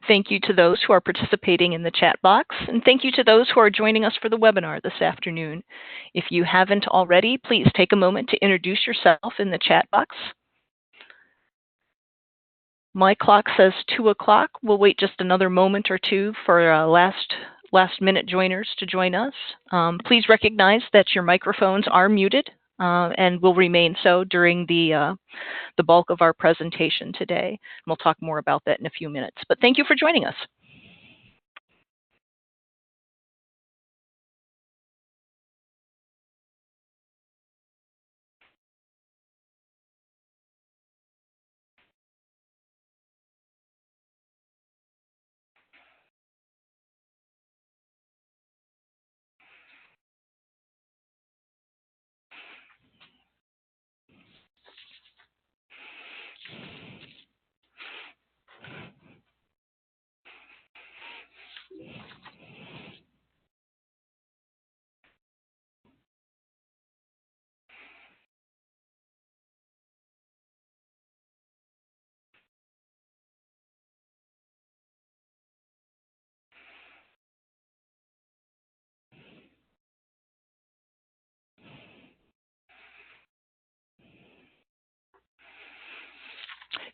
Thank you to those who are participating in the chat box, and thank you to those who are joining us for the webinar this afternoon. If you haven't already, please take a moment to introduce yourself in the chat box. My clock says 2 o'clock. We'll wait just another moment or two for last minute joiners to join us. Please recognize that your microphones are muted and will remain so during the bulk of our presentation today. We'll talk more about that in a few minutes, but thank you for joining us.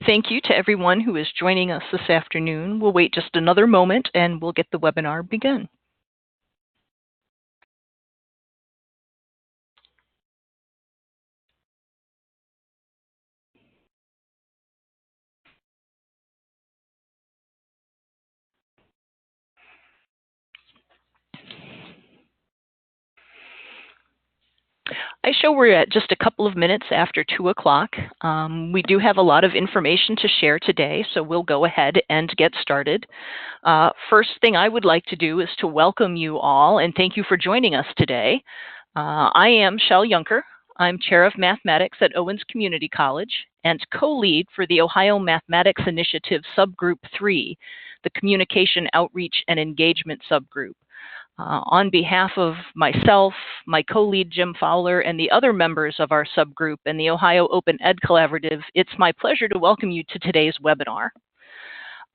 Thank you to everyone who is joining us this afternoon. We'll wait just another moment and we'll get the webinar begun. I show we're at just a couple of minutes after 2 o'clock. We do have a lot of information to share today, so we'll go ahead and get started. First thing I would like to do is to welcome you all and thank you for joining us today. I am Shel Junker. I'm Chair of Mathematics at Owens Community College and co-lead for the Ohio Mathematics Initiative Subgroup 3, the Communication Outreach and Engagement Subgroup. On behalf of myself, my co-lead Jim Fowler, and the other members of our subgroup and the Ohio Open Ed Collaborative, it's my pleasure to welcome you to today's webinar.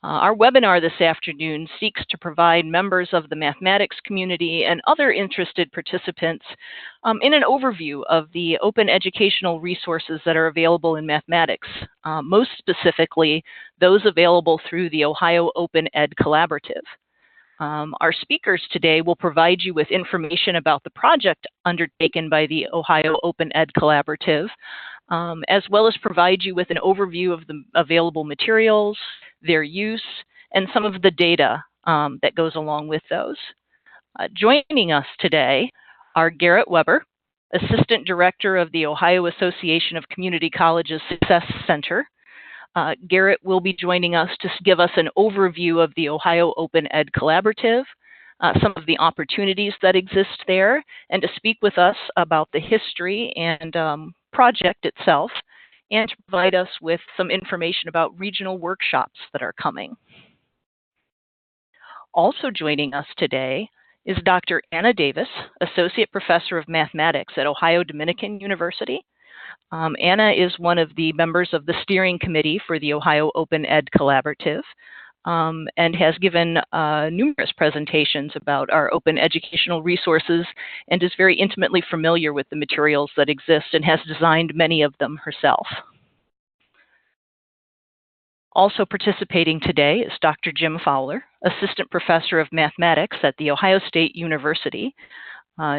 Our webinar this afternoon seeks to provide members of the mathematics community and other interested participants in an overview of the open educational resources that are available in mathematics, most specifically those available through the Ohio Open Ed Collaborative. Our speakers today will provide you with information about the project undertaken by the Ohio Open Ed Collaborative, as well as provide you with an overview of the available materials, their use, and some of the data that goes along with those. Joining us today are Garrett Weber, Assistant Director of the Ohio Association of Community Colleges Success Center. Garrett will be joining us to give us an overview of the Ohio Open Ed Collaborative, some of the opportunities that exist there, and to speak with us about the history and project itself, and to provide us with some information about regional workshops that are coming. Also joining us today is Dr. Anna Davis, Associate Professor of Mathematics at Ohio Dominican University. Anna is one of the members of the steering committee for the Ohio Open Ed Collaborative and has given numerous presentations about our open educational resources and is very intimately familiar with the materials that exist and has designed many of them herself. Also participating today is Dr. Jim Fowler, Assistant Professor of Mathematics at The Ohio State University.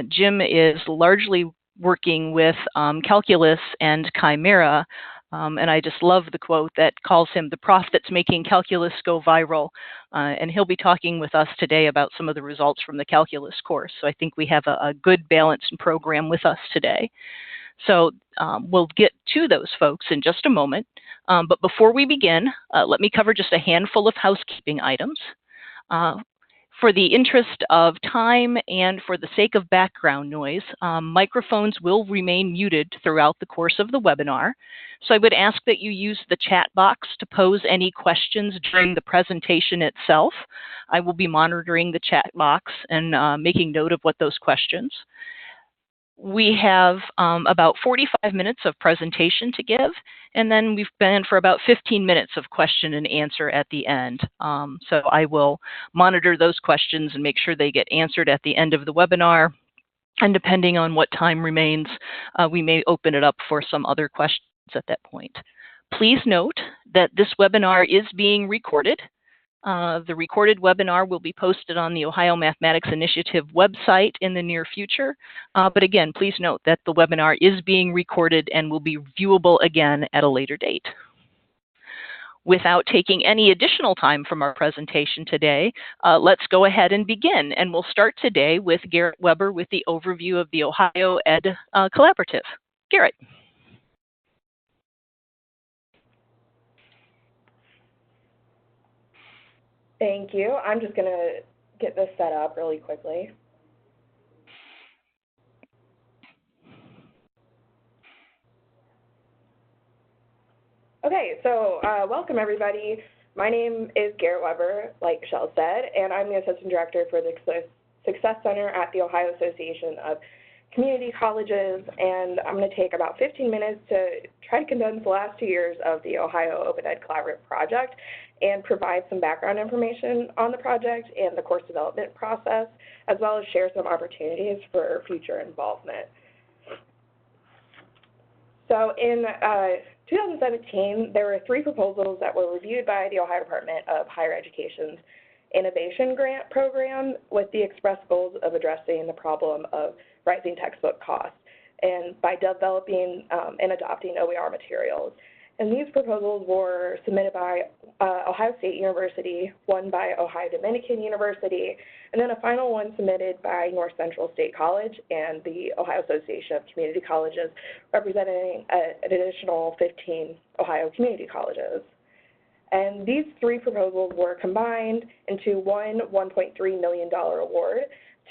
Jim is largely working with calculus and chimera, and I just love the quote that calls him the prof that's making calculus go viral, and he'll be talking with us today about some of the results from the calculus course. So I think we have a good balanced program with us today. So we'll get to those folks in just a moment, but before we begin, let me cover just a handful of housekeeping items. For the interest of time and for the sake of background noise, microphones will remain muted throughout the course of the webinar. So I would ask that you use the chat box to pose any questions during the presentation itself. I will be monitoring the chat box and making note of what those questions. We have about 45 minutes of presentation to give, and then we've been for about 15 minutes of question and answer at the end. So I will monitor those questions and make sure they get answered at the end of the webinar. And depending on what time remains, we may open it up for some other questions at that point. Please note that this webinar is being recorded. The recorded webinar will be posted on the Ohio Mathematics Initiative website in the near future. But again, please note that the webinar is being recorded and will be viewable again at a later date. Without taking any additional time from our presentation today, let's go ahead and begin. And we'll start today with Garrett Weber with the overview of the Ohio Ed Collaborative. Garrett. Thank you. I'm just going to get this set up really quickly. Okay, so welcome everybody. My name is Garrett Weber, like Michelle said, and I'm the Assistant Director for the Success Center at the Ohio Association of Community Colleges, and I'm going to take about 15 minutes to try to condense the last 2 years of the Ohio Open Ed Collaborative Project and provide some background information on the project and the course development process, as well as share some opportunities for future involvement. So in 2017, there were 3 proposals that were reviewed by the Ohio Department of Higher Education's Innovation Grant Program with the express goals of addressing the problem of rising textbook costs and by developing and adopting OER materials. And these proposals were submitted by Ohio State University, one by Ohio Dominican University, and then a final one submitted by North Central State College and the Ohio Association of Community Colleges, representing an additional 15 Ohio community colleges. And these 3 proposals were combined into one $1.3 million award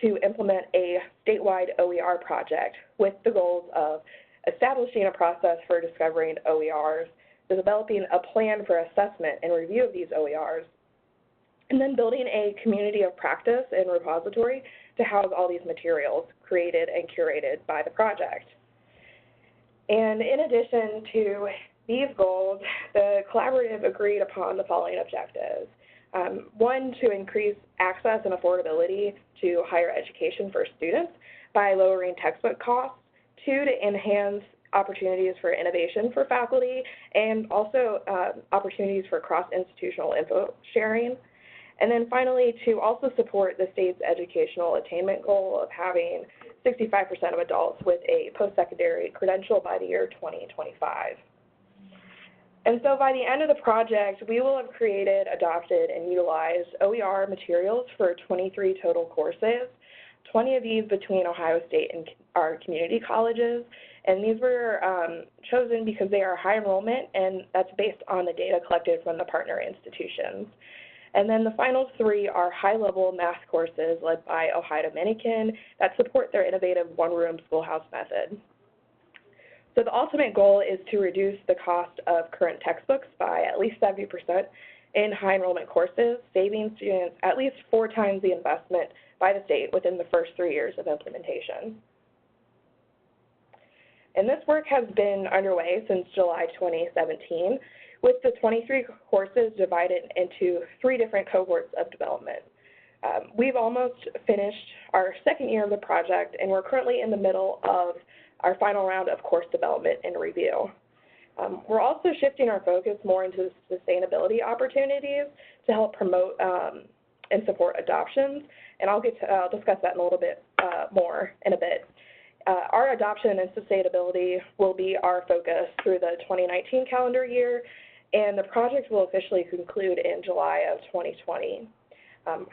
to implement a statewide OER project with the goals of establishing a process for discovering OERs, developing a plan for assessment and review of these OERs, and then building a community of practice and repository to house all these materials created and curated by the project. And in addition to these goals, the collaborative agreed upon the following objectives. 1, to increase access and affordability to higher education for students by lowering textbook costs. 2, to enhance opportunities for innovation for faculty and also opportunities for cross-institutional info sharing. And then finally, to also support the state's educational attainment goal of having 65% of adults with a post-secondary credential by the year 2025. And so by the end of the project, we will have created, adopted, and utilized OER materials for 23 total courses, 20 of these between Ohio State and our community colleges. And these were chosen because they are high enrollment, and that's based on the data collected from the partner institutions. And then the final 3 are high-level math courses led by Ohio Dominican that support their innovative one-room schoolhouse method. So the ultimate goal is to reduce the cost of current textbooks by at least 70% in high enrollment courses, saving students at least 4 times the investment by the state within the first 3 years of implementation. And this work has been underway since July 2017, with the 23 courses divided into 3 different cohorts of development. We've almost finished our 2nd year of the project, and we're currently in the middle of our final round of course development and review. We're also shifting our focus more into sustainability opportunities to help promote and support adoptions, and I'll discuss that in a little bit more in a bit. Our adoption and sustainability will be our focus through the 2019 calendar year, and the project will officially conclude in July of 2020.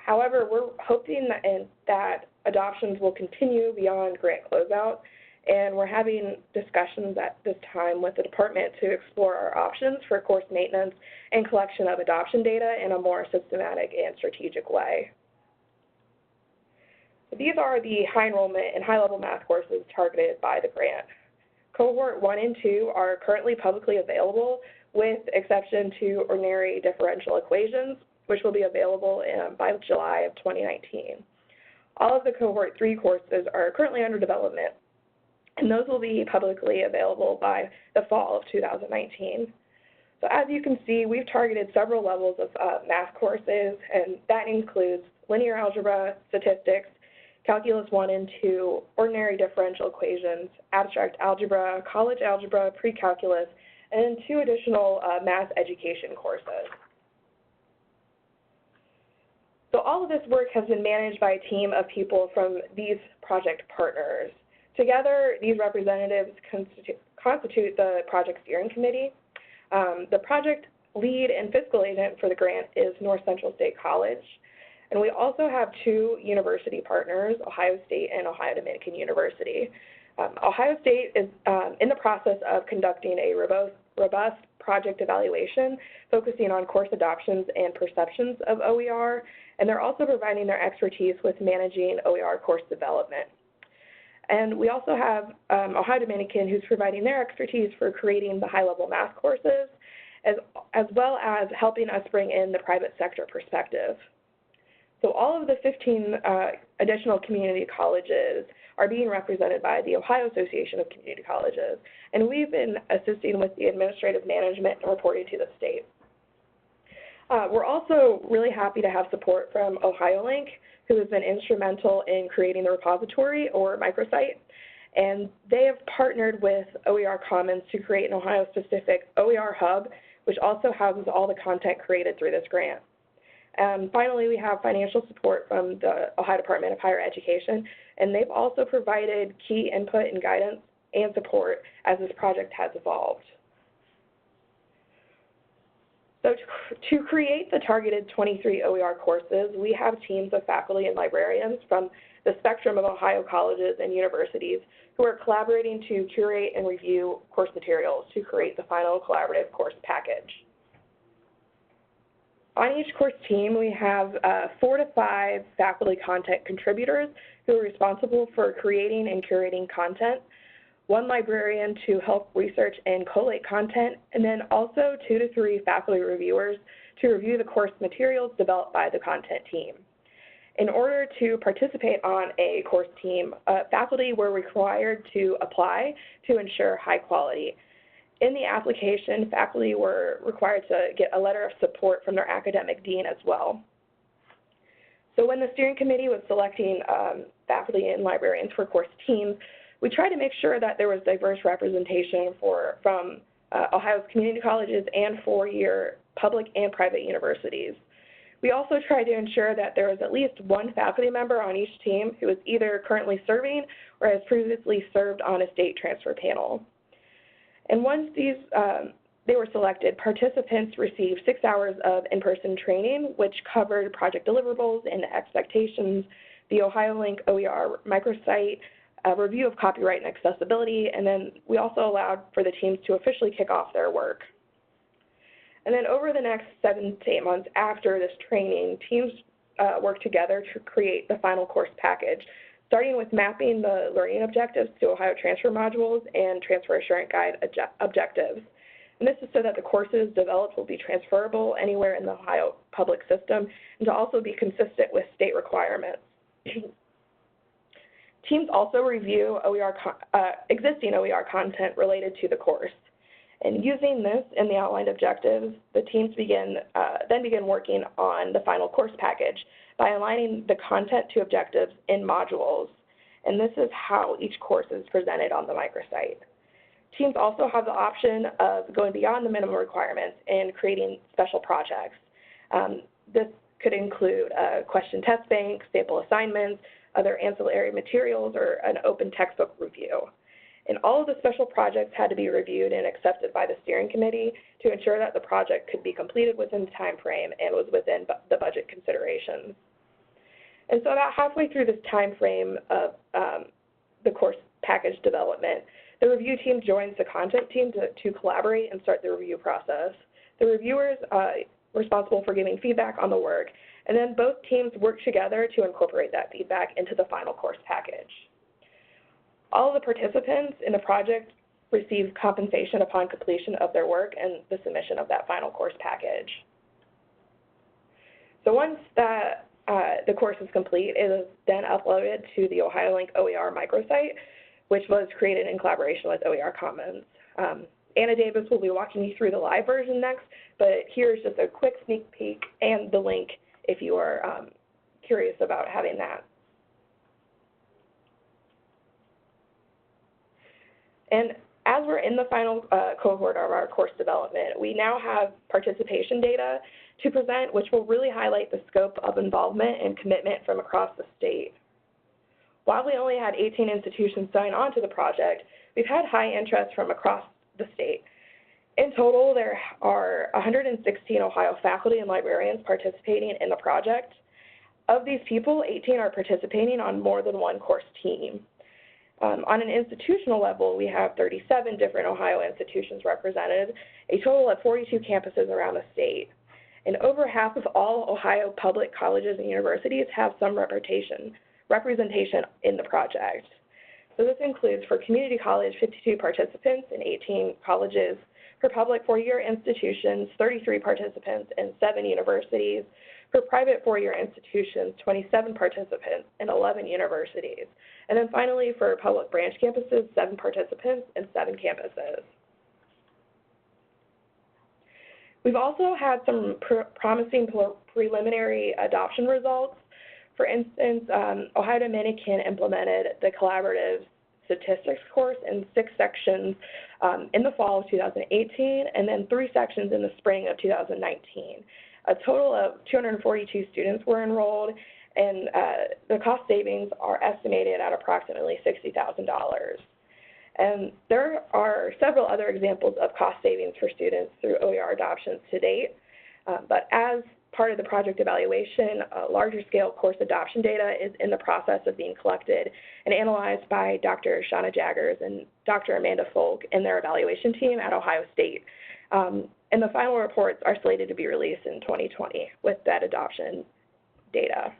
However, we're hoping that adoptions will continue beyond grant closeout, and we're having discussions at this time with the department to explore our options for course maintenance and collection of adoption data in a more systematic and strategic way. These are the high enrollment and high-level math courses targeted by the grant. Cohort 1 and 2 are currently publicly available with exception to ordinary differential equations, which will be available by July of 2019. All of the Cohort 3 courses are currently under development, and those will be publicly available by the fall of 2019. So as you can see, we've targeted several levels of math courses, and that includes linear algebra, statistics, calculus 1 and 2, ordinary differential equations, abstract algebra, college algebra, pre-calculus, and then 2 additional math education courses. So all of this work has been managed by a team of people from these project partners. Together, these representatives constitute the project steering committee. The project lead and fiscal agent for the grant is North Central State College. And we also have 2 university partners, Ohio State and Ohio Dominican University. Ohio State is in the process of conducting a robust project evaluation focusing on course adoptions and perceptions of OER, and they're also providing their expertise with managing OER course development. And we also have Ohio Dominican, who's providing their expertise for creating the high-level math courses, as well as helping us bring in the private sector perspective. So all of the 15 additional community colleges are being represented by the Ohio Association of Community Colleges, and we've been assisting with the administrative management and reporting to the state. We're also really happy to have support from OhioLink, who has been instrumental in creating the repository or microsite, and they have partnered with OER Commons to create an Ohio-specific OER hub, which also houses all the content created through this grant. Finally, we have financial support from the Ohio Department of Higher Education, and they've also provided key input and guidance and support as this project has evolved. So to create the targeted 23 OER courses, we have teams of faculty and librarians from the spectrum of Ohio colleges and universities who are collaborating to curate and review course materials to create the final collaborative course package. On each course team, we have 4 to 5 faculty content contributors who are responsible for creating and curating content, 1 librarian to help research and collate content, and then also 2 to 3 faculty reviewers to review the course materials developed by the content team. In order to participate on a course team, faculty were required to apply to ensure high quality. In the application, faculty were required to get a letter of support from their academic dean as well. So when the steering committee was selecting faculty and librarians for course teams, we tried to make sure that there was diverse representation from Ohio's community colleges and 4-year public and private universities. We also tried to ensure that there was at least 1 faculty member on each team who is either currently serving or has previously served on a state transfer panel. And once they were selected, participants received 6 hours of in-person training, which covered project deliverables and expectations, the OhioLink OER microsite, a review of copyright and accessibility, and then we also allowed for the teams to officially kick off their work. And then over the next 7 to 8 months after this training, teams worked together to create the final course package, starting with mapping the learning objectives to Ohio transfer modules and transfer assurance guide objectives. And this is so that the courses developed will be transferable anywhere in the Ohio public system and to also be consistent with state requirements. Teams also review existing OER content related to the course. And using this in the outlined objectives, the teams then begin working on the final course package by aligning the content to objectives in modules. And this is how each course is presented on the microsite. Teams also have the option of going beyond the minimum requirements and creating special projects. This could include a question test bank, sample assignments, other ancillary materials, or an open textbook review. And all of the special projects had to be reviewed and accepted by the steering committee to ensure that the project could be completed within the time frame and was within the budget considerations. And so about halfway through this time frame of the course package development, the review team joins the content team to collaborate and start the review process. The reviewers are responsible for giving feedback on the work, and then both teams work together to incorporate that feedback into the final course package. All of the participants in the project receive compensation upon completion of their work and the submission of that final course package. So once the course is complete, it is then uploaded to the OhioLink OER microsite, which was created in collaboration with OER Commons. Anna Davis will be walking you through the live version next, but here's just a quick sneak peek and the link if you are curious about having that. And as we're in the final cohort of our course development, we now have participation data to present, which will really highlight the scope of involvement and commitment from across the state. While we only had 18 institutions sign on to the project, we've had high interest from across the state. In total, there are 116 Ohio faculty and librarians participating in the project. Of these people, 18 are participating on more than one course team. On an institutional level, we have 37 different Ohio institutions represented, a total of 42 campuses around the state. And over half of all Ohio public colleges and universities have some representation in the project. So this includes for community college, 52 participants in 18 colleges, for public four-year institutions, 33 participants in 7 universities, for private four-year institutions, 27 participants in 11 universities. And then finally, for public branch campuses, 7 participants in 7 campuses. We've also had some promising preliminary adoption results. For instance, Ohio Dominican implemented the collaborative statistics course in 6 sections in the fall of 2018, and then 3 sections in the spring of 2019. A total of 242 students were enrolled, and the cost savings are estimated at approximately $60,000. And there are several other examples of cost savings for students through OER adoptions to date, but as part of the project evaluation, larger scale course adoption data is in the process of being collected and analyzed by Dr. Shauna Jaggers and Dr. Amanda Folk and their evaluation team at Ohio State. And the final reports are slated to be released in 2020 with that adoption data.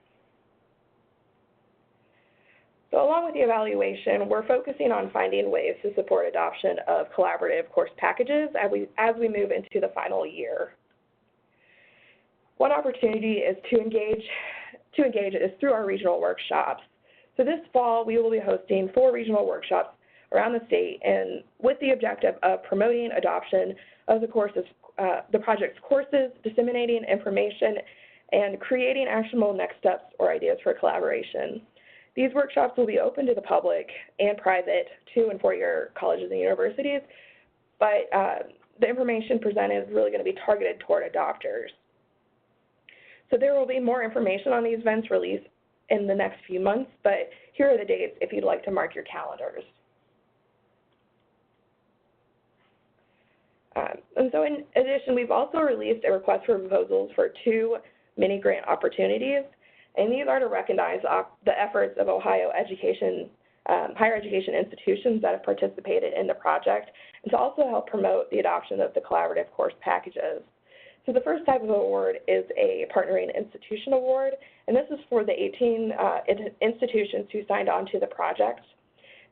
So along with the evaluation, we're focusing on finding ways to support adoption of collaborative course packages as we move into the final year. One opportunity is to engage is through our regional workshops. So this fall, we will be hosting 4 regional workshops around the state, and with the objective of promoting adoption of the project's courses, disseminating information, and creating actionable next steps or ideas for collaboration. These workshops will be open to the public and private 2- and 4-year colleges and universities, but the information presented is really going to be targeted toward adopters. So there will be more information on these events released in the next few months, but here are the dates if you'd like to mark your calendars. And so in addition, we've also released a request for proposals for 2 mini grant opportunities, and these are to recognize the efforts of Ohio higher education institutions that have participated in the project, and to also help promote the adoption of the collaborative course packages. So the first type of award is a Partnering Institution Award, and this is for the 18 institutions who signed on to the project.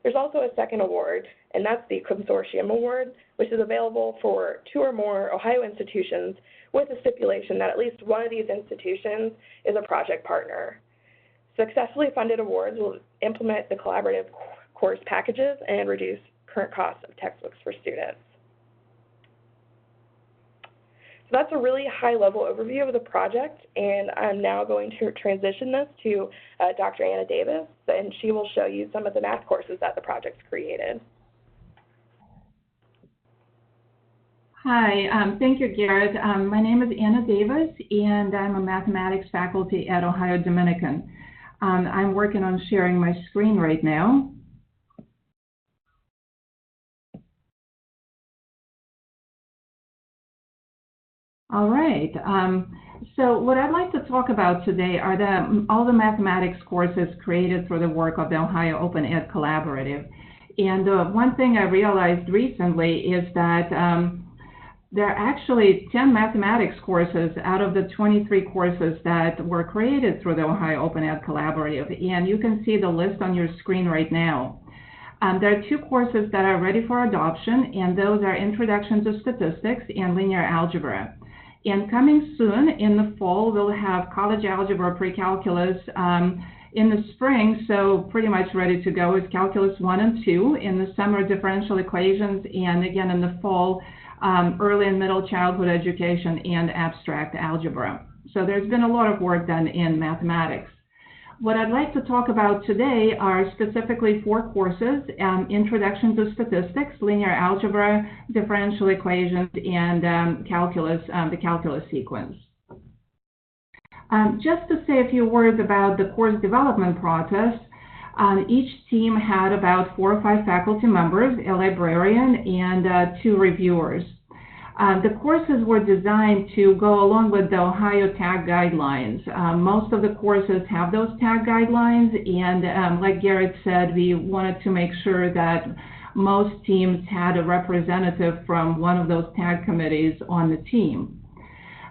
There's also a second award, and that's the Consortium Award, which is available for 2 or more Ohio institutions with a stipulation that at least one of these institutions is a project partner. Successfully funded awards will implement the collaborative course packages and reduce current costs of textbooks for students. So that's a really high-level overview of the project, and I'm now going to transition this to Dr. Anna Davis, and she will show you some of the math courses that the project's created. Hi, thank you, Garrett. My name is Anna Davis, and I'm a mathematics faculty at Ohio Dominican. I'm working on sharing my screen right now. All right. So what I'd like to talk about today are all the mathematics courses created through the work of the Ohio Open Ed Collaborative. And one thing I realized recently is that there are actually 10 mathematics courses out of the 23 courses that were created through the Ohio Open Ed Collaborative. And you can see the list on your screen right now. There are 2 courses that are ready for adoption, and those are Introduction to Statistics and Linear Algebra. And coming soon in the fall, we'll have College Algebra Pre-Calculus In the spring, so pretty much ready to go, is Calculus 1 and 2. In the summer, differential equations, and again in the fall, early and middle childhood education and abstract algebra. So there's been a lot of work done in mathematics. What I'd like to talk about today are specifically 4 courses: Introduction to Statistics, Linear Algebra, Differential Equations, and Calculus, the Calculus sequence. Just to say a few words about the course development process, each team had about 4 or 5 faculty members, a librarian, and 2 reviewers. The courses were designed to go along with the Ohio TAG guidelines. Most of the courses have those TAG guidelines, and like Garrett said, we wanted to make sure that most teams had a representative from one of those TAG committees on the team.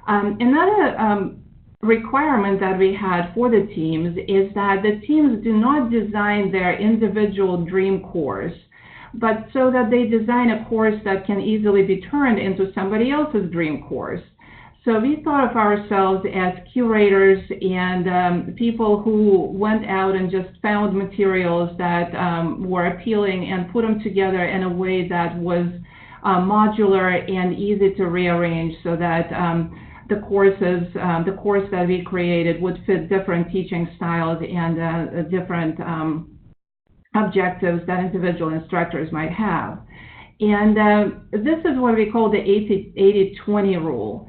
Another requirement that we had for the teams is that the teams do not design their individual dream course, but so that they design a course that can easily be turned into somebody else's dream course. So we thought of ourselves as curators and people who went out and just found materials that were appealing and put them together in a way that was modular and easy to rearrange, so that the course that we created would fit different teaching styles and different objectives that individual instructors might have. And this is what we call the 80-20 rule.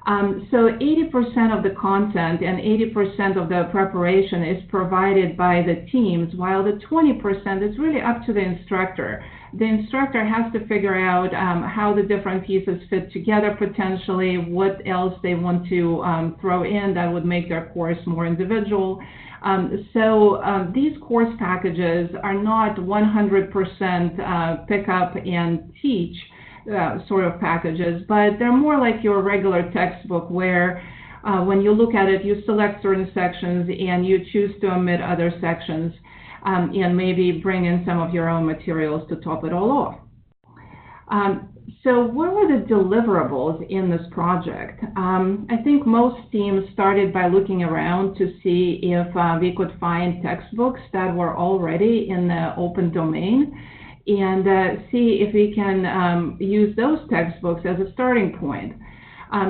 So 80% of the content and 80% of the preparation is provided by the teams, while the 20% is really up to the instructor. The instructor has to figure out how the different pieces fit together potentially, what else they want to throw in that would make their course more individual. These course packages are not 100% pick up and teach sort of packages, but they're more like your regular textbook where when you look at it, you select certain sections and you choose to omit other sections and maybe bring in some of your own materials to top it all off. So what were the deliverables in this project? I think most teams started by looking around to see if we could find textbooks that were already in the open domain and see if we can use those textbooks as a starting point.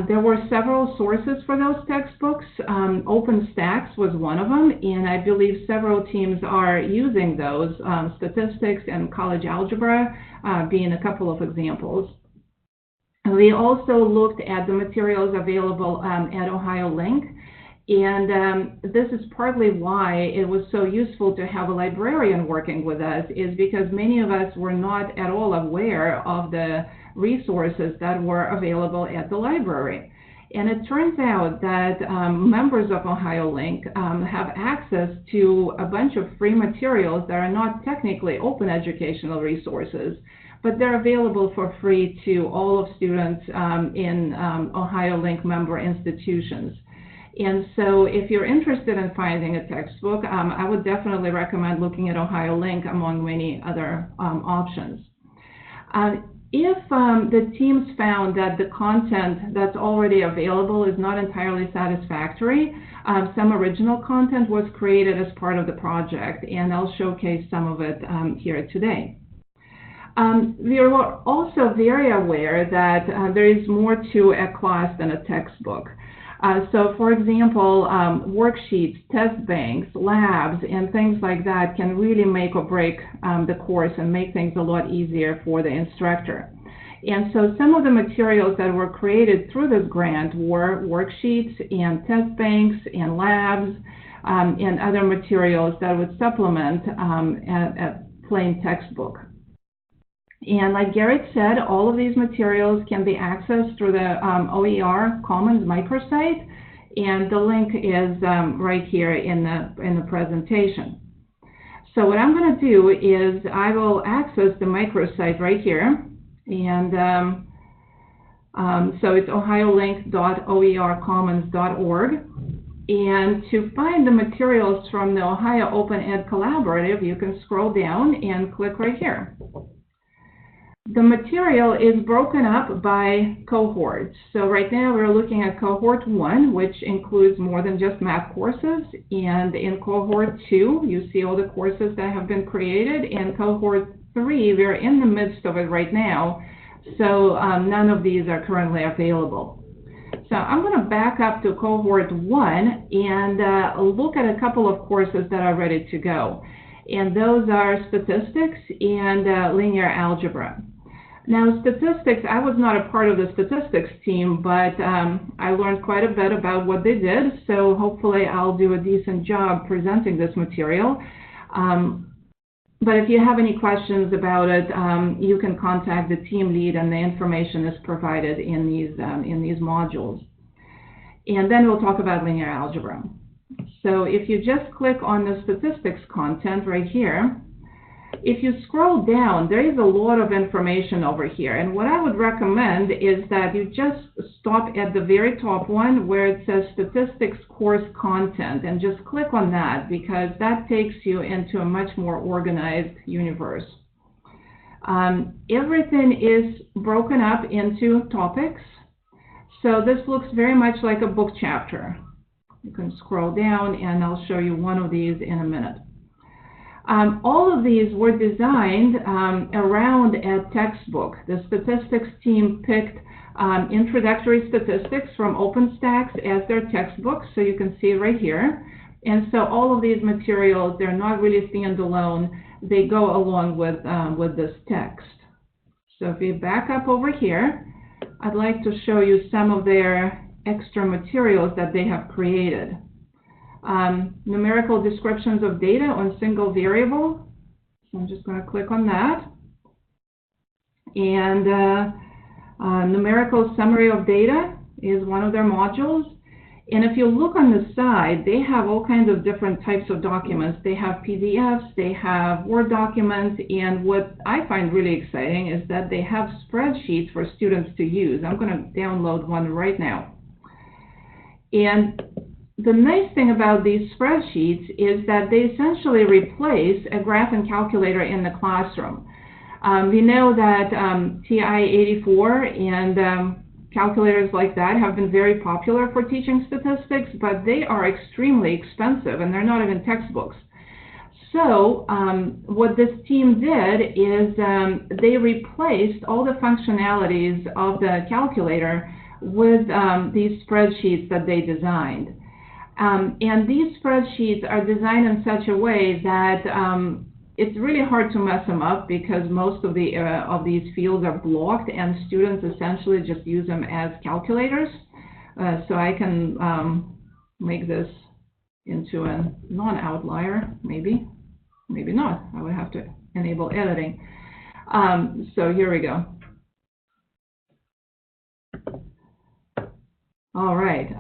There were several sources for those textbooks. OpenStax was one of them, and I believe several teams are using those, statistics and college algebra being a couple of examples. We also looked at the materials available at Ohio Link, and this is partly why it was so useful to have a librarian working with us, is because many of us were not at all aware of the resources that were available at the library. And it turns out that members of Ohio Link have access to a bunch of free materials that are not technically open educational resources, but they're available for free to all of students in Ohio Link member institutions. And so if you're interested in finding a textbook, I would definitely recommend looking at Ohio Link among many other options. If the teams found that the content that's already available is not entirely satisfactory, some original content was created as part of the project, and I'll showcase some of it here today. We are also very aware that there is more to a class than a textbook. So, for example, worksheets, test banks, labs, and things like that can really make or break the course and make things a lot easier for the instructor. And so some of the materials that were created through this grant were worksheets and test banks and labs and other materials that would supplement a plain textbook. And like Garrett said, all of these materials can be accessed through the OER Commons microsite, and the link is right here in the presentation. So what I'm going to do is I will access the microsite right here, and so it's ohiolink.oercommons.org. And to find the materials from the Ohio Open Ed Collaborative, you can scroll down and click right here. The material is broken up by cohorts. So right now we're looking at cohort 1, which includes more than just math courses. And in cohort 2, you see all the courses that have been created. In cohort 3, we're in the midst of it right now. So none of these are currently available. So I'm going to back up to cohort 1 and look at a couple of courses that are ready to go. And those are statistics and linear algebra. Now, statistics, I was not a part of the statistics team, but I learned quite a bit about what they did, so hopefully I'll do a decent job presenting this material. But if you have any questions about it, you can contact the team lead, and the information is provided in these modules. And then we'll talk about linear algebra. So if you just click on the statistics content right here, if you scroll down, there is a lot of information over here. And what I would recommend is that you just stop at the very top one where it says statistics course content and just click on that, because that takes you into a much more organized universe. Everything is broken up into topics. So this looks very much like a book chapter. You can scroll down and I'll show you one of these in a minute. All of these were designed around a textbook. The statistics team picked introductory statistics from OpenStax as their textbook, so you can see it right here. And so all of these materials, they're not really standalone. They go along with this text. So if we back up over here, I'd like to show you some of their extra materials that they have created. Numerical descriptions of data on single variable. So I'm just going to click on that. And numerical summary of data is one of their modules. And if you look on the side, they have all kinds of different types of documents. They have PDFs, they have Word documents, and what I find really exciting is that they have spreadsheets for students to use. I'm going to download one right now. And the nice thing about these spreadsheets is that they essentially replace a graph and calculator in the classroom. We know that TI-84 and calculators like that have been very popular for teaching statistics, but they are extremely expensive and they're not even textbooks. So what this team did is they replaced all the functionalities of the calculator with these spreadsheets that they designed. And these spreadsheets are designed in such a way that it's really hard to mess them up, because most of these fields are blocked and students essentially just use them as calculators. So I can make this into a non-outlier, maybe not. I would have to enable editing. So here we go. All right.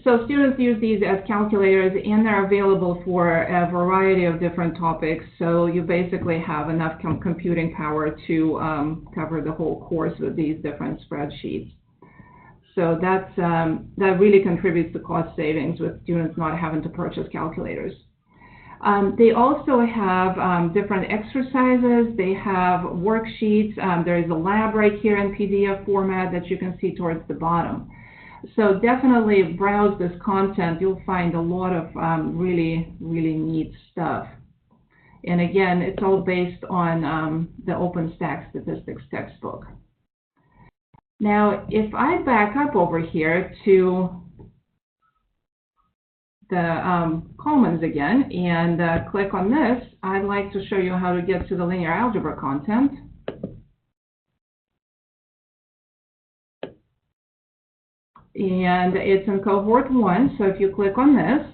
So students use these as calculators, and they're available for a variety of different topics. So you basically have enough computing power to cover the whole course with these different spreadsheets. So that really contributes to cost savings with students not having to purchase calculators. They also have different exercises. They have worksheets. There is a lab right here in PDF format that you can see towards the bottom. So definitely browse this content. You'll find a lot of really, really neat stuff. And again, it's all based on the OpenStax statistics textbook. Now, if I back up over here to the Commons again and click on this, I'd like to show you how to get to the linear algebra content. And it's in cohort 1, so if you click on this,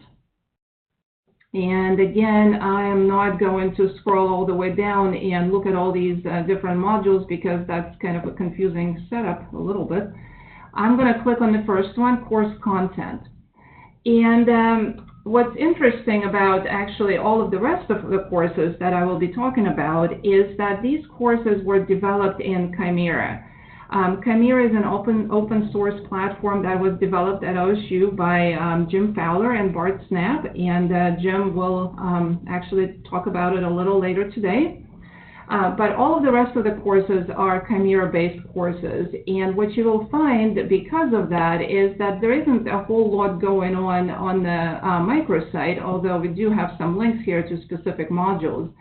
and again, I am not going to scroll all the way down and look at all these different modules, because that's kind of a confusing setup a little bit. I'm going to click on the first one, course content. And what's interesting about actually all of the rest of the courses that I will be talking about is that these courses were developed in Chimera. Chimera is an open source platform that was developed at OSU by Jim Fowler and Bart Snap, and Jim will actually talk about it a little later today. But all of the rest of the courses are Chimera-based courses. And what you will find because of that is that there isn't a whole lot going on the microsite, although we do have some links here to specific modules.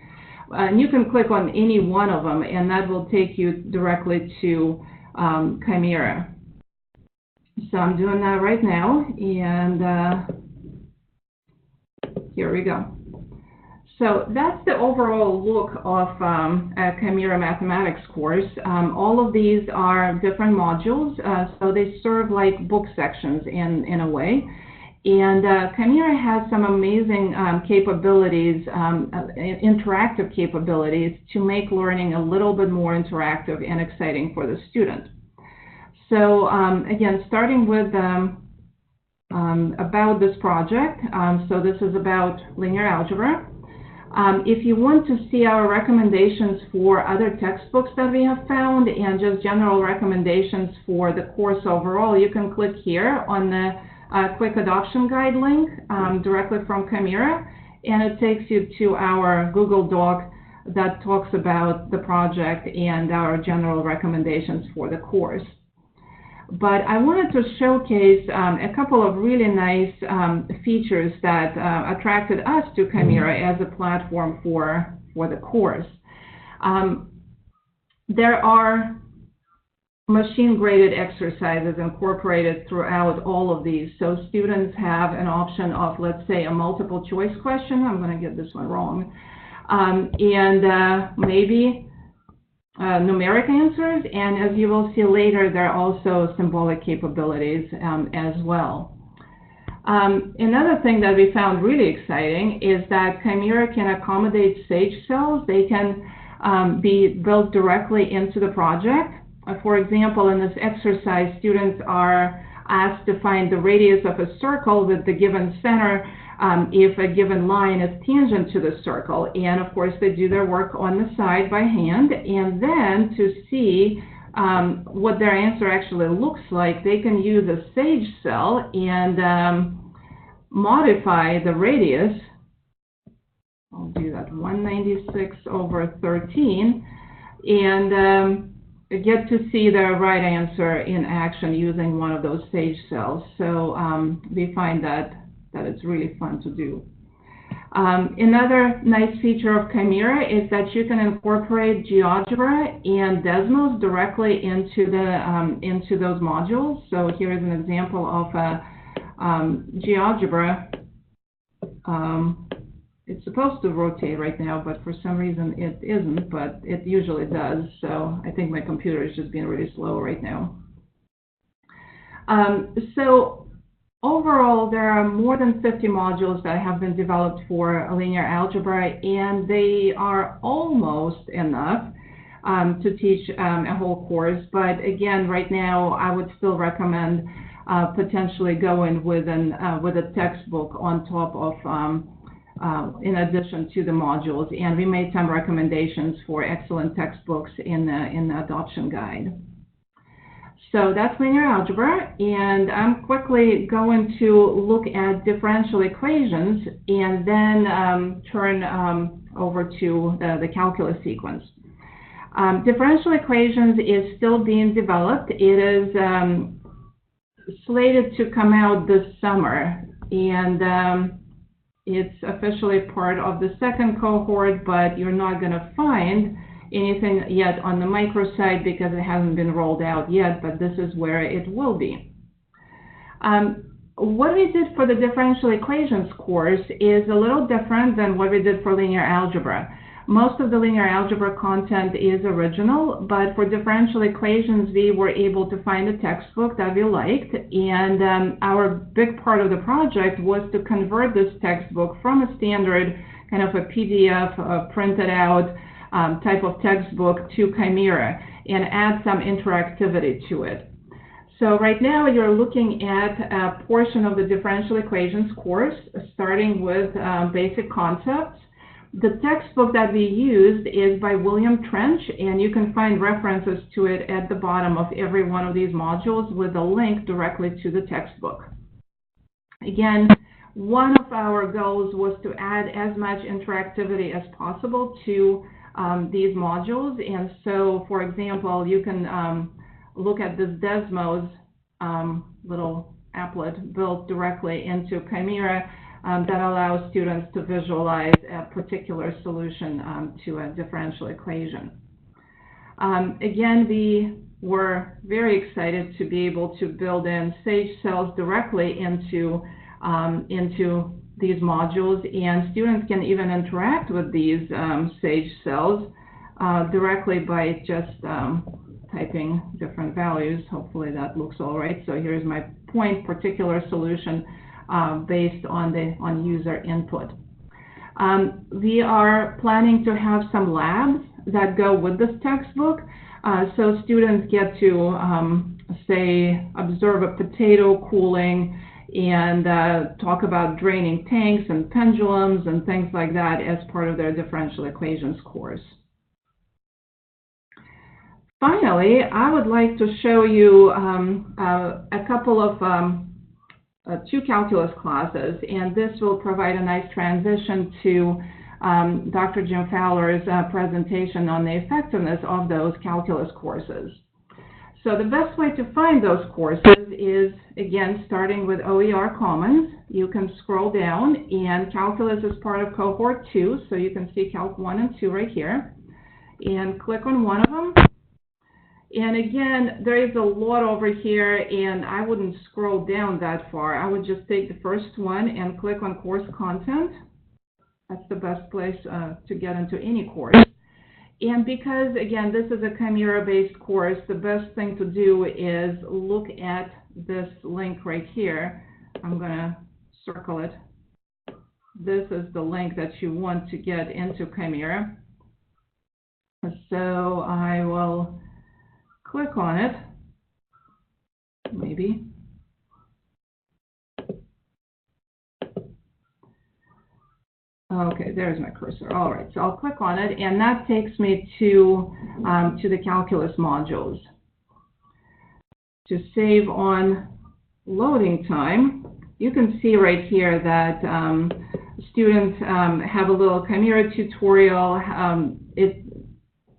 And you can click on any one of them, and that will take you directly to Chimera. So I'm doing that right now, and here we go. So that's the overall look of a Chimera mathematics course. All of these are different modules, so they serve like book sections in a way. And Chimera has some amazing capabilities, interactive capabilities, to make learning a little bit more interactive and exciting for the student. So again, starting with about this project, so this is about linear algebra. If you want to see our recommendations for other textbooks that we have found and just general recommendations for the course overall, you can click here on the Quick Adoption Guide link directly from Chimera, and it takes you to our Google Doc that talks about the project and our general recommendations for the course. But I wanted to showcase a couple of really nice features that attracted us to Chimera as a platform for the course. There are machine-graded exercises incorporated throughout all of these. So students have an option of, let's say, a multiple choice question. I'm going to get this one wrong. And maybe numeric answers, and as you will see later, there are also symbolic capabilities as well. Another thing that we found really exciting is that Chimera can accommodate sage cells. They can be built directly into the project. For example, in this exercise, students are asked to find the radius of a circle with the given center if a given line is tangent to the circle. And of course, they do their work on the side by hand. And then to see what their answer actually looks like, they can use a sage cell and modify the radius. I'll do that, 196/13, and get to see the right answer in action using one of those sage cells. So we find that it's really fun to do. Another nice feature of Chimera is that you can incorporate GeoGebra and Desmos directly into those modules. So here is an example of a GeoGebra. It's supposed to rotate right now, but for some reason it isn't, but it usually does. So I think my computer is just being really slow right now. So overall, there are more than 50 modules that have been developed for linear algebra, and they are almost enough to teach a whole course. But again, right now, I would still recommend potentially going with a textbook on top of in addition to the modules, and we made some recommendations for excellent textbooks in the adoption guide. So that's linear algebra, and I'm quickly going to look at differential equations and then turn over to the calculus sequence. Differential equations is still being developed. It is slated to come out this summer, and it's officially part of the second cohort, but you're not going to find anything yet on the microsite because it hasn't been rolled out yet, but this is where it will be. What we did for the differential equations course is a little different than what we did for linear algebra. Most of the linear algebra content is original, but for differential equations, we were able to find a textbook that we liked, and our big part of the project was to convert this textbook from a standard kind of a PDF printed out type of textbook to Chimera and add some interactivity to it. So right now you're looking at a portion of the differential equations course, starting with basic concepts. The textbook that we used is by William Trench, and you can find references to it at the bottom of every one of these modules with a link directly to the textbook. Again, one of our goals was to add as much interactivity as possible to these modules. And so, for example, you can look at this Desmos little applet built directly into Chimera that allows students to visualize a particular solution to a differential equation. Again, we were very excited to be able to build in Sage cells directly into these modules, and students can even interact with these Sage cells directly by just typing different values. Hopefully that looks all right. So here's my point particular solution based on user input. We are planning to have some labs that go with this textbook. So students get to, say, observe a potato cooling and talk about draining tanks and pendulums and things like that as part of their differential equations course. Finally, I would like to show you a couple of two calculus classes, and this will provide a nice transition to Dr. Jim Fowler's presentation on the effectiveness of those calculus courses. So the best way to find those courses is, again, starting with OER Commons. You can scroll down, and calculus is part of cohort 2, so you can see Calc 1 and 2 right here, and click on one of them. And again, there is a lot over here, and I wouldn't scroll down that far. I would just take the first one and click on course content. That's the best place to get into any course. And because, again, this is a Chimera-based course, the best thing to do is look at this link right here. I'm going to circle it. This is the link that you want to get into Chimera. So I will click on it, maybe. Okay, there's my cursor. All right, so I'll click on it, and that takes me to the calculus modules. To save on loading time, you can see right here that students have a little Chimera tutorial.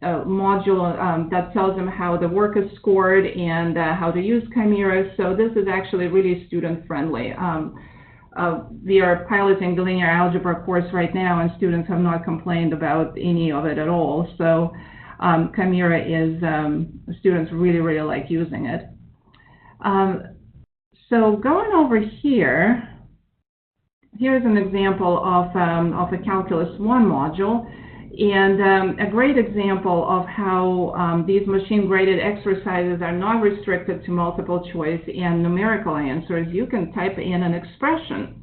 A module that tells them how the work is scored and how to use Chimera. So this is actually really student-friendly. We are piloting the linear algebra course right now, and students have not complained about any of it at all. So Chimera is, students really, really like using it. So going over here, here's an example of a Calculus 1 module. And a great example of how these machine-graded exercises are not restricted to multiple choice and numerical answers. You can type in an expression.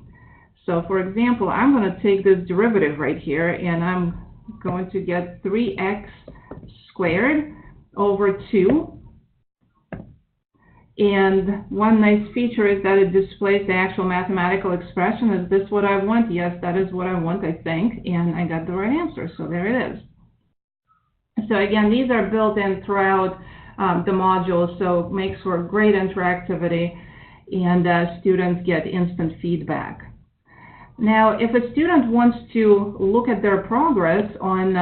So for example, I'm going to take this derivative right here, and I'm going to get 3x squared over 2. And one nice feature is that it displays the actual mathematical expression. Is this what I want? Yes, that is what I want, I think. And I got the right answer, so there it is. So again, these are built in throughout the module, so it makes for great interactivity, and students get instant feedback. Now, if a student wants to look at their progress on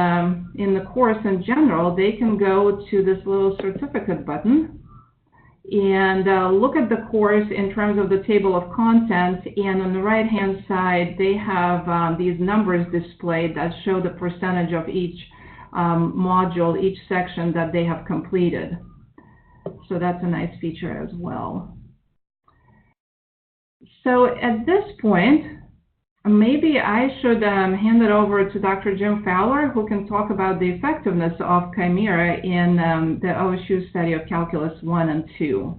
in the course in general, they can go to this little certificate button and look at the course in terms of the table of contents, and on the right-hand side, they have these numbers displayed that show the percentage of each module, each section that they have completed. So that's a nice feature as well. So at this point, maybe I should hand it over to Dr. Jim Fowler, who can talk about the effectiveness of Chimera in the OSU study of Calculus 1 and 2.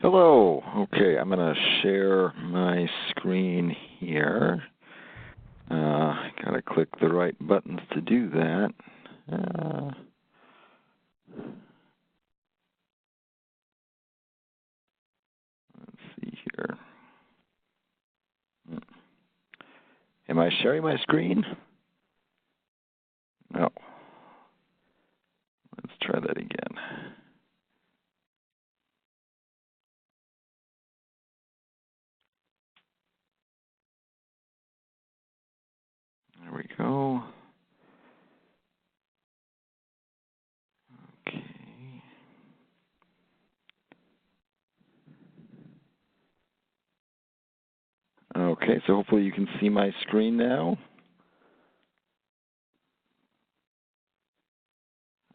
Hello. Okay, I'm going to share my screen here. Got to click the right buttons to do that. Let's see here. Am I sharing my screen? No. Let's try that again. Okay, so hopefully you can see my screen now.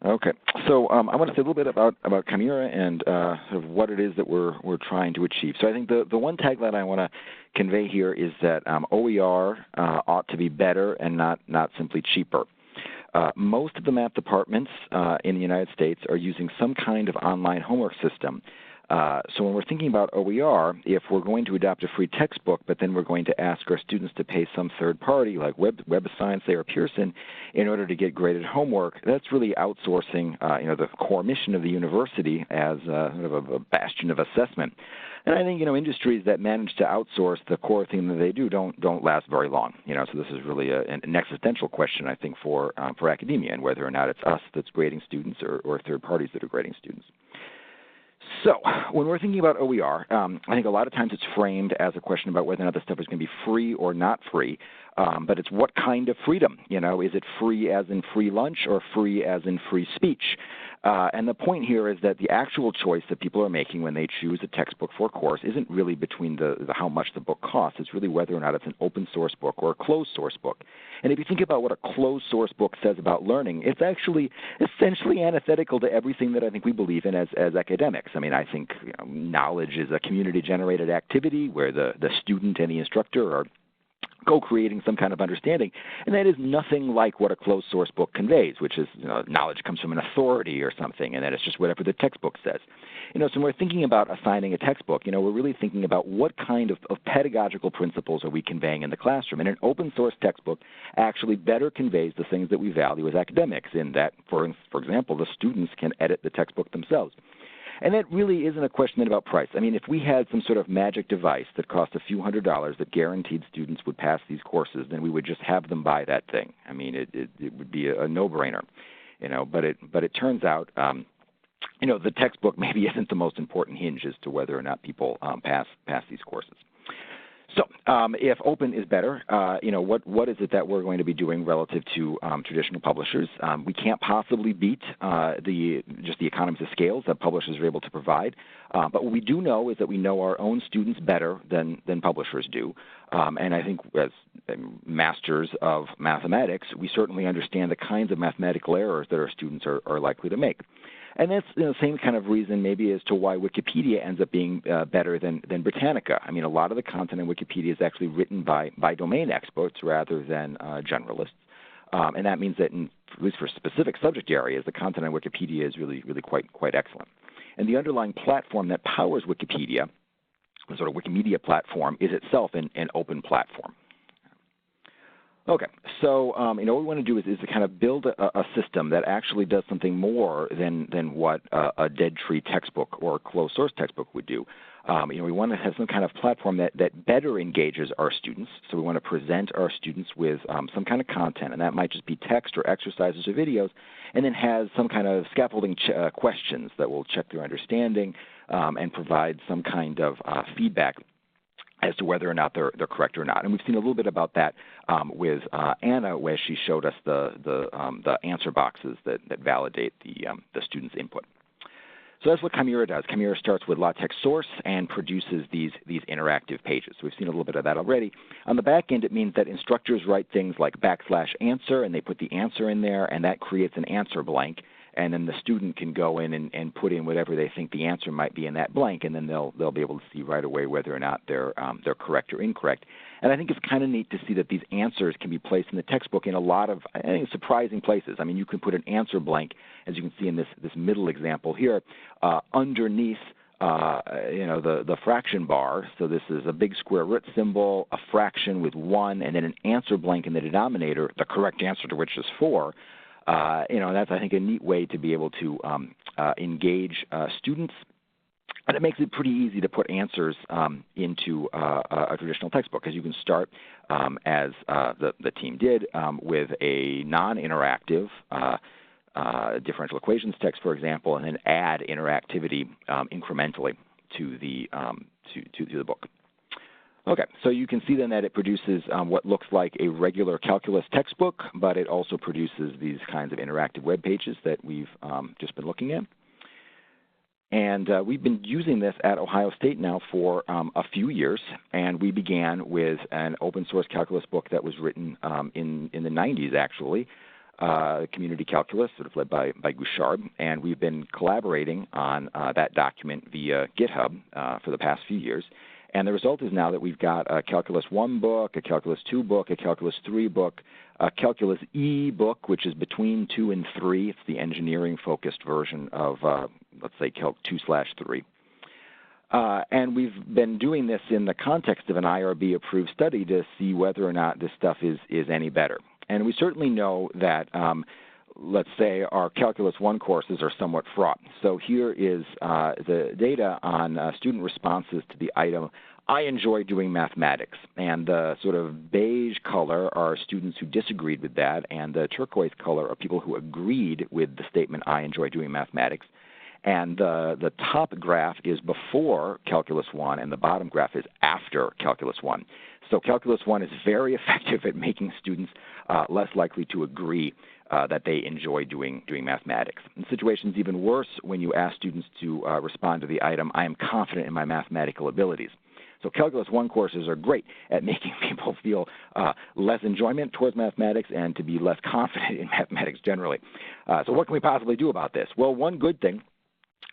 Okay, so I want to say a little bit about Chimera and sort of what it is that we're trying to achieve. So I think the one tagline I want to convey here is that OER ought to be better and not simply cheaper. Most of the math departments in the United States are using some kind of online homework system. So when we're thinking about OER, if we're going to adopt a free textbook, but then we're going to ask our students to pay some third party like Web of Science or Pearson in order to get graded homework, that's really outsourcing the core mission of the university as sort of a bastion of assessment. And I think industries that manage to outsource the core thing that they do don't last very long. So this is really an existential question, I think, for academia and whether or not it's us that's grading students or third parties that are grading students. So when we're thinking about OER, I think a lot of times it's framed as a question about whether or not this stuff is going to be free or not free, but it's what kind of freedom. Is it free as in free lunch or free as in free speech? And the point here is that the actual choice that people are making when they choose a textbook for a course isn't really between the how much the book costs. It's really whether or not it's an open source book or a closed source book. And if you think about what a closed source book says about learning, it's actually essentially antithetical to everything that I think we believe in as academics. I mean, I think knowledge is a community-generated activity where the student and the instructor are co-creating some kind of understanding, and that is nothing like what a closed source book conveys, which is knowledge comes from an authority or something, and that it's just whatever the textbook says. So when we're thinking about assigning a textbook, we're really thinking about what kind of pedagogical principles are we conveying in the classroom, and an open source textbook actually better conveys the things that we value as academics in that, for example, the students can edit the textbook themselves. And that really isn't a question about price. I mean, if we had some sort of magic device that cost a few $100s that guaranteed students would pass these courses, then we would just have them buy that thing. I mean, it would be a no-brainer, But it turns out, the textbook maybe isn't the most important hinge as to whether or not people pass these courses. So if open is better, what is it that we're going to be doing relative to traditional publishers? We can't possibly beat just the economies of scale that publishers are able to provide. But what we do know is that we know our own students better than publishers do. And I think as masters of mathematics, we certainly understand the kinds of mathematical errors that our students are likely to make. And that's the same kind of reason maybe as to why Wikipedia ends up being better than Britannica. I mean, a lot of the content in Wikipedia is actually written by domain experts rather than generalists. And that means that, at least for specific subject areas, the content on Wikipedia is really quite excellent. And the underlying platform that powers Wikipedia, the sort of Wikimedia platform, is itself an open platform. Okay, so what we want to do is to kind of build a system that actually does something more than what a dead tree textbook or a closed source textbook would do. We want to have some kind of platform that better engages our students. So we want to present our students with some kind of content, and that might just be text or exercises or videos, and then has some kind of scaffolding questions that will check their understanding and provide some kind of feedback as to whether or not they're correct or not. And we've seen a little bit about that with Anna, where she showed us the answer boxes that validate the student's input. So that's what Chimera does. Chimera starts with LaTeX source and produces these interactive pages. So we've seen a little bit of that already. On the back end, it means that instructors write things like /answer, and they put the answer in there, and that creates an answer blank. And then the student can go in and put in whatever they think the answer might be in that blank, and then they'll be able to see right away whether or not they're correct or incorrect. And I think it's kind of neat to see that these answers can be placed in the textbook in a lot of, I think, surprising places. I mean, you can put an answer blank, as you can see in this middle example here, underneath the fraction bar. So this is a big square root symbol, a fraction with 1, and then an answer blank in the denominator, the correct answer to which is 4. That's, I think, a neat way to be able to engage students. And it makes it pretty easy to put answers into a traditional textbook, because you can start, as the team did, with a non-interactive differential equations text, for example, and then add interactivity incrementally to the book. Okay, so you can see then that it produces what looks like a regular calculus textbook, but it also produces these kinds of interactive web pages that we've just been looking at. And we've been using this at Ohio State now for a few years, and we began with an open source calculus book that was written in the 90s, actually, Community Calculus, sort of led by Gouchard, and we've been collaborating on that document via GitHub for the past few years. And the result is now that we've got a Calculus 1 book, a Calculus 2 book, a Calculus 3 book, a Calculus E book, which is between 2 and 3. It's the engineering-focused version of, let's say, Calc 2/3. And we've been doing this in the context of an IRB-approved study to see whether or not this stuff is any better. And we certainly know that, let's say, our Calculus 1 courses are somewhat fraught. So here is the data on student responses to the item, I enjoy doing mathematics. And the sort of beige color are students who disagreed with that, and the turquoise color are people who agreed with the statement, I enjoy doing mathematics. And the top graph is before Calculus 1, and the bottom graph is after Calculus 1. So Calculus 1 is very effective at making students less likely to agree that they enjoy doing mathematics. And the situation's even worse when you ask students to respond to the item, I am confident in my mathematical abilities. So Calculus 1 courses are great at making people feel less enjoyment towards mathematics and to be less confident in mathematics generally. So what can we possibly do about this? Well, one good thing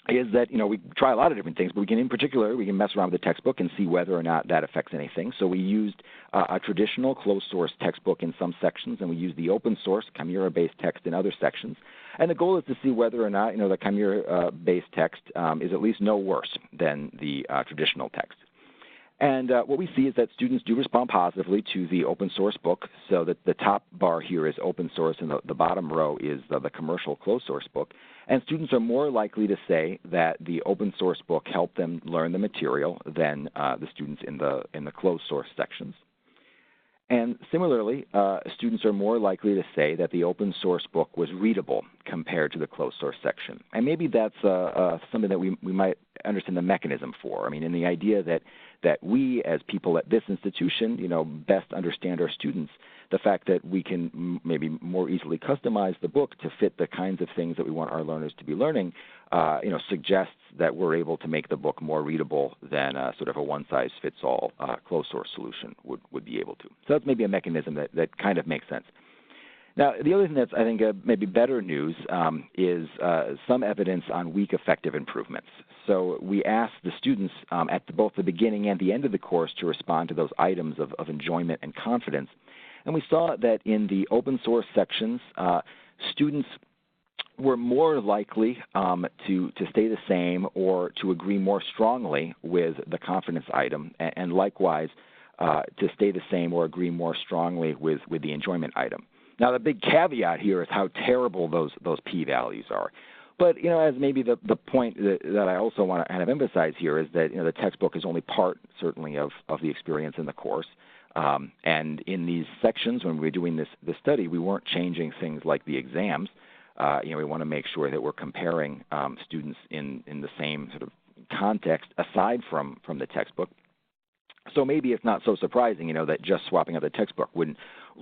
is that, we try a lot of different things, but in particular, we can mess around with the textbook and see whether or not that affects anything. So we used a traditional closed source textbook in some sections, and we used the open source Chimera-based text in other sections. And the goal is to see whether or not, the Chimera-based text is at least no worse than the traditional text. And what we see is that students do respond positively to the open source book. So that the top bar here is open source, and the bottom row is the commercial closed source book. And students are more likely to say that the open source book helped them learn the material than the students in the closed source sections. And similarly, students are more likely to say that the open source book was readable compared to the closed source section. And maybe that's something that we might understand the mechanism for. I mean, in the idea that we as people at this institution, best understand our students, the fact that we can maybe more easily customize the book to fit the kinds of things that we want our learners to be learning, suggests that we're able to make the book more readable than sort of a one-size-fits-all closed source solution would be able to. So that's maybe a mechanism that kind of makes sense. Now, the other thing that's, I think, maybe better news is some evidence on weak effective improvements. So we asked the students at both the beginning and the end of the course to respond to those items of enjoyment and confidence. And we saw that in the open source sections, students were more likely to stay the same or to agree more strongly with the confidence item, and likewise to stay the same or agree more strongly with the enjoyment item. Now, the big caveat here is how terrible those p-values are. But, as maybe the point that I also want to kind of emphasize here is that, the textbook is only part, certainly, of the experience in the course. And in these sections, when we were doing this study, we weren't changing things like the exams. We want to make sure that we're comparing students in the same sort of context aside from the textbook. So maybe it's not so surprising, that just swapping out the textbook wouldn't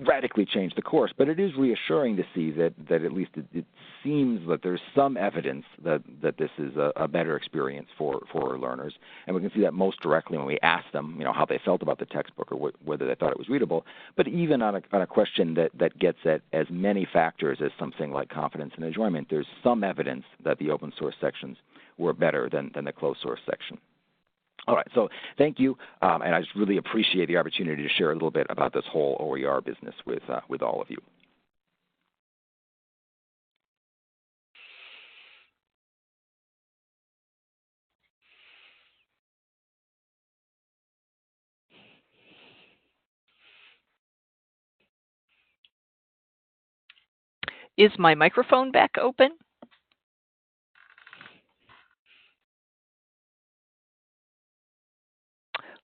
radically change the course, but it is reassuring to see that at least it seems that there's some evidence that this is a better experience for our learners. And we can see that most directly when we ask them, how they felt about the textbook or whether they thought it was readable. But even on a question that gets at as many factors as something like confidence and enjoyment, there's some evidence that the open source sections were better than the closed source section. All right, so thank you, and I just really appreciate the opportunity to share a little bit about this whole OER business with all of you. Is my microphone back open?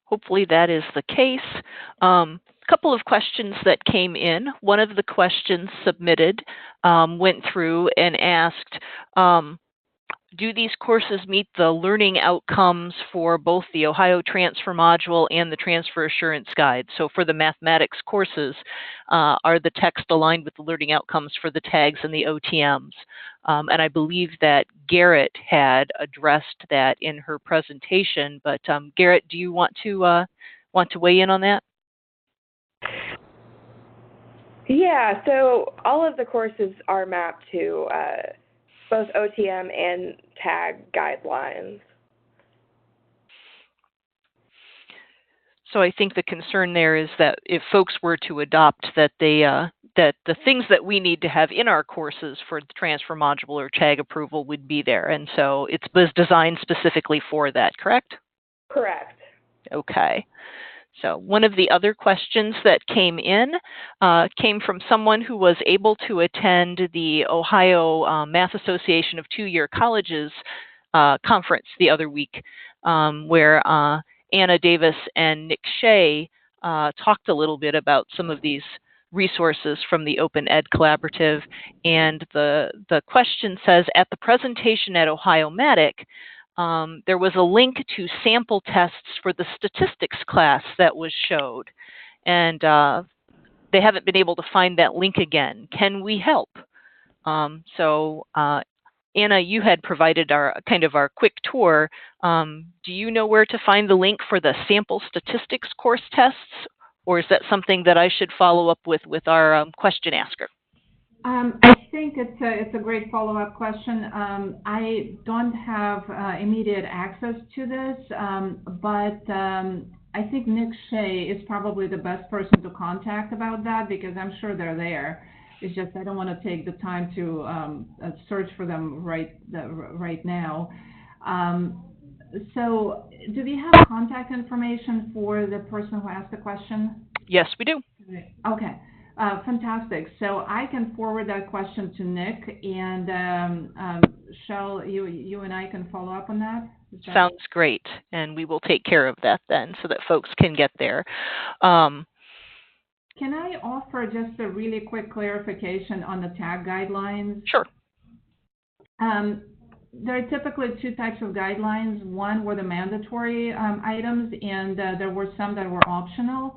Hopefully that is the case. Couple of questions that came in. One of the questions submitted went through and asked, do these courses meet the learning outcomes for both the Ohio Transfer Module and the Transfer Assurance Guide? So for the mathematics courses, are the text aligned with the learning outcomes for the tags and the OTMs? And I believe that Garrett had addressed that in her presentation, but Garrett, do you want to weigh in on that? Yeah, so all of the courses are mapped to both OTM and tag guidelines. So I think the concern there is that if folks were to adopt that that the things that we need to have in our courses for the transfer module or tag approval would be there. And so it was designed specifically for that, correct? Correct. Okay. So one of the other questions that came in came from someone who was able to attend the Ohio Math Association of Two-Year Colleges conference the other week, where Anna Davis and Nick Shea talked a little bit about some of these resources from the Open Ed Collaborative. And the question says, at the presentation at Ohio-Matic, there was a link to sample tests for the statistics class that was showed. And they haven't been able to find that link again. Can we help? Anna, you had provided our quick tour. Do you know where to find the link for the sample statistics course tests, or is that something that I should follow up with our question asker? I think it's a great follow-up question. I don't have immediate access to this, but I think Nick Shea is probably the best person to contact about that, because I'm sure they're there. It's just I don't want to take the time to search for them right now. So do we have contact information for the person who asked the question? Yes, we do. Okay. Fantastic. So I can forward that question to Nick, and Shell, you and I can follow up on that? Sounds great, and we will take care of that then so that folks can get there. Can I offer just a really quick clarification on the tag guidelines? Sure. There are typically two types of guidelines. One were the mandatory items, and there were some that were optional.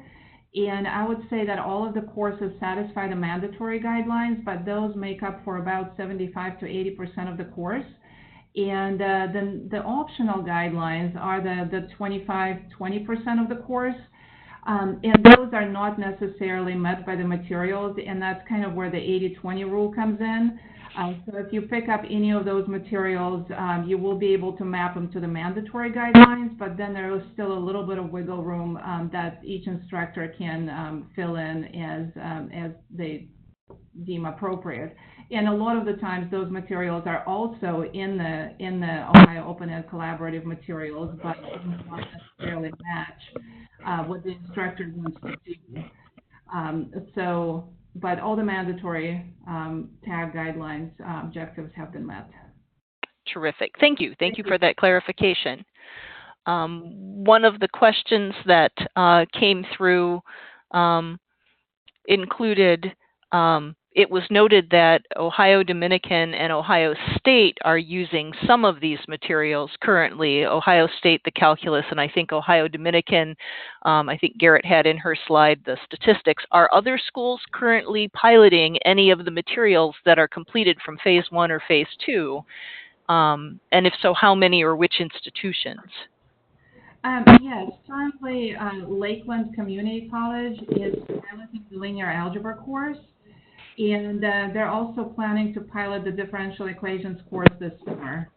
And I would say that all of the courses satisfy the mandatory guidelines, but those make up for about 75 to 80% of the course. And then the optional guidelines are the 20% of the course. And those are not necessarily met by the materials, and that's kind of where the 80-20 rule comes in. So if you pick up any of those materials, you will be able to map them to the mandatory guidelines, but then there is still a little bit of wiggle room that each instructor can fill in as they deem appropriate. And a lot of the times those materials are also in the Ohio Open Ed Collaborative materials, but not necessarily match what the instructor wants to do. But all the mandatory tag guidelines objectives have been met. Terrific. Thank you. Thank you for that clarification. One of the questions that came through included, it was noted that Ohio Dominican and Ohio State are using some of these materials currently. Ohio State, the calculus, and I think Ohio Dominican, I think Garrett had in her slide the statistics. Are other schools currently piloting any of the materials that are completed from phase 1 or phase 2? And if so, how many or which institutions? Yes, currently Lakeland Community College is piloting the linear algebra course. And they're also planning to pilot the differential equations course this summer.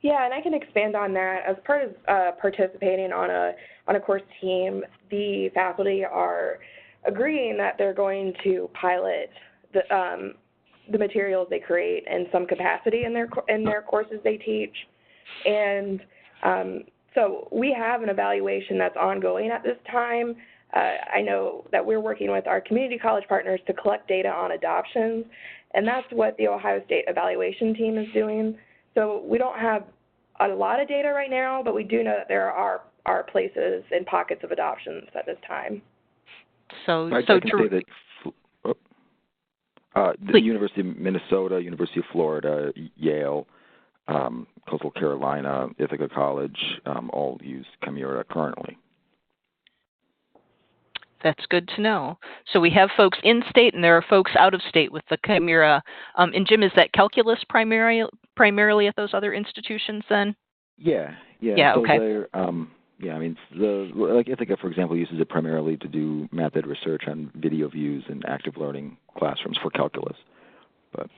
Yeah, and I can expand on that. As part of participating on a course team, the faculty are agreeing that they're going to pilot the materials they create in some capacity in their courses they teach. And so we have an evaluation that's ongoing at this time. I know that we're working with our community college partners to collect data on adoptions, and that's what the Ohio State evaluation team is doing. So we don't have a lot of data right now, but we do know that there are places and pockets of adoptions at this time. So I can say that. The University of Minnesota, University of Florida, Yale, Coastal Carolina, Ithaca College, all use Chimera currently. That's good to know. So we have folks in state and there are folks out of state with the Chimera. And Jim, is that calculus primarily at those other institutions then? Yeah. Yeah, so okay. I mean, like Ithaca, for example, uses it primarily to do method research on video views and active learning classrooms for calculus. But,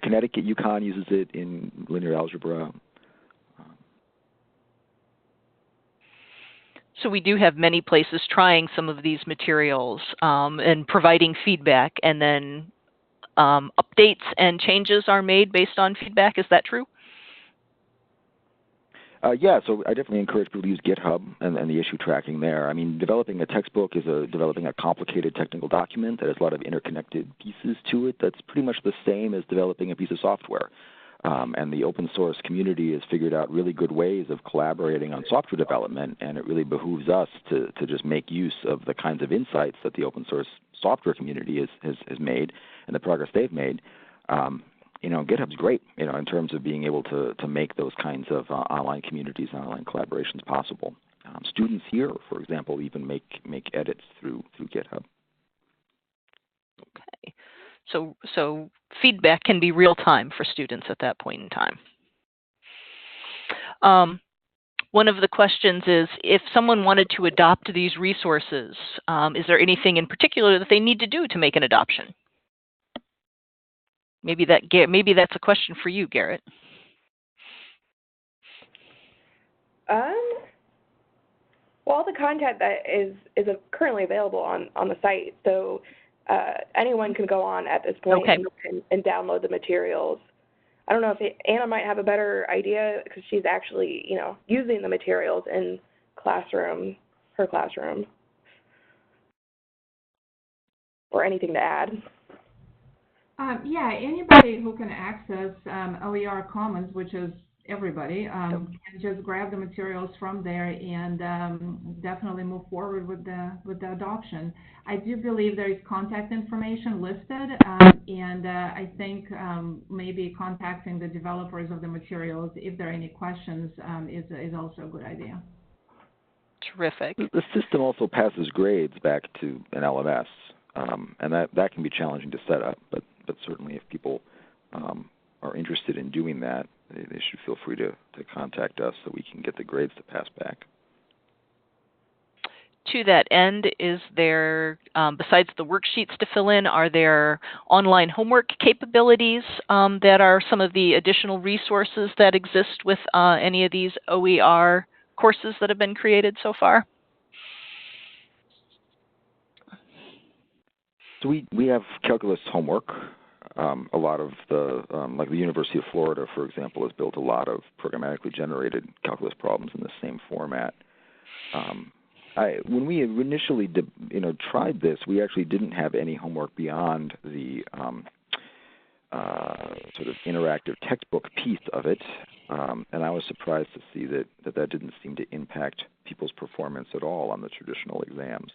Connecticut, UConn uses it in linear algebra. So we do have many places trying some of these materials and providing feedback, and then updates and changes are made based on feedback. Is that true? Yeah, so I definitely encourage people to use GitHub and the issue tracking there. I mean, developing a textbook is developing a complicated technical document that has a lot of interconnected pieces to it. That's pretty much the same as developing a piece of software. And the open source community has figured out really good ways of collaborating on software development, and it really behooves us to just make use of the kinds of insights that the open source software community has made and the progress they've made. GitHub's great, in terms of being able to make those kinds of online communities and online collaborations possible. Students here, for example, even make edits through GitHub. Okay. So feedback can be real time for students at that point in time. One of the questions is, if someone wanted to adopt these resources, is there anything in particular that they need to do to make an adoption? Maybe that's a question for you, Garrett. Well, the content that is currently available on the site, so anyone can go on at this point and download the materials. I don't know if Anna might have a better idea because she's actually, using the materials in her classroom, or anything to add. Yeah, anybody who can access OER Commons, which is everybody, can just grab the materials from there and definitely move forward with the adoption. I do believe there is contact information listed, and I think maybe contacting the developers of the materials if there are any questions is also a good idea. Terrific. The system also passes grades back to an LMS, and that can be challenging to set up, but certainly if people are interested in doing that, they should feel free to contact us so we can get the grades to pass back. To that end, is there, besides the worksheets to fill in, are there online homework capabilities that are some of the additional resources that exist with any of these OER courses that have been created so far? So we have calculus homework. A lot of like the University of Florida, for example, has built a lot of programmatically generated calculus problems in the same format. When we initially tried this, we actually didn't have any homework beyond the sort of interactive textbook piece of it, and I was surprised to see that didn't seem to impact people's performance at all on the traditional exams.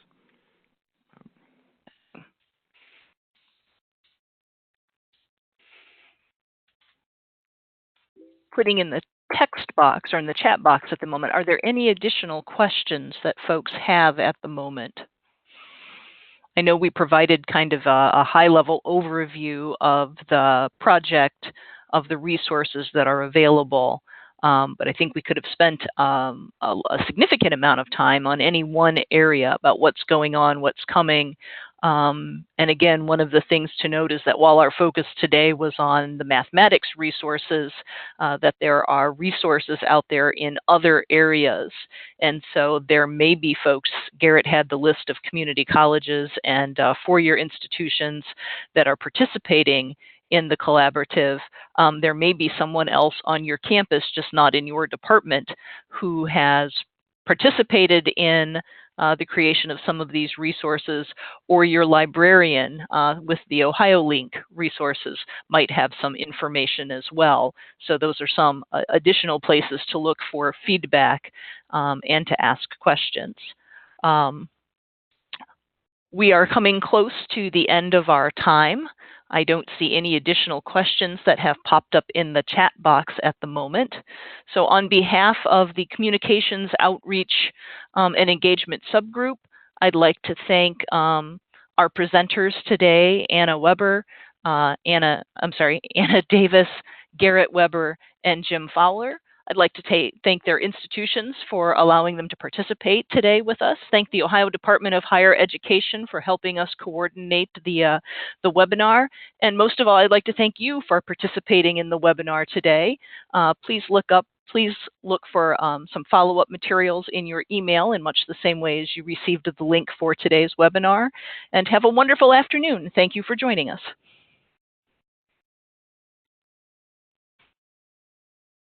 Putting in the text box or in the chat box at the moment, are there any additional questions that folks have at the moment? I know we provided kind of a high-level overview of the project, of the resources that are available, but I think we could have spent a significant amount of time on any one area about what's going on, what's coming. And again, one of the things to note is that while our focus today was on the mathematics resources, that there are resources out there in other areas. And so there may be folks, Garrett had the list of community colleges and four-year institutions that are participating in the collaborative. There may be someone else on your campus, just not in your department, who has participated in the creation of some of these resources, or your librarian with the OhioLink resources might have some information as well. So those are some additional places to look for feedback and to ask questions. We are coming close to the end of our time. I don't see any additional questions that have popped up in the chat box at the moment. So on behalf of the Communications Outreach and Engagement Subgroup, I'd like to thank our presenters today, Anna Davis, Garrett Weber, and Jim Fowler. I'd like to thank their institutions for allowing them to participate today with us. Thank the Ohio Department of Higher Education for helping us coordinate the webinar. And most of all, I'd like to thank you for participating in the webinar today. Please look for some follow-up materials in your email in much the same way as you received the link for today's webinar. And have a wonderful afternoon. Thank you for joining us.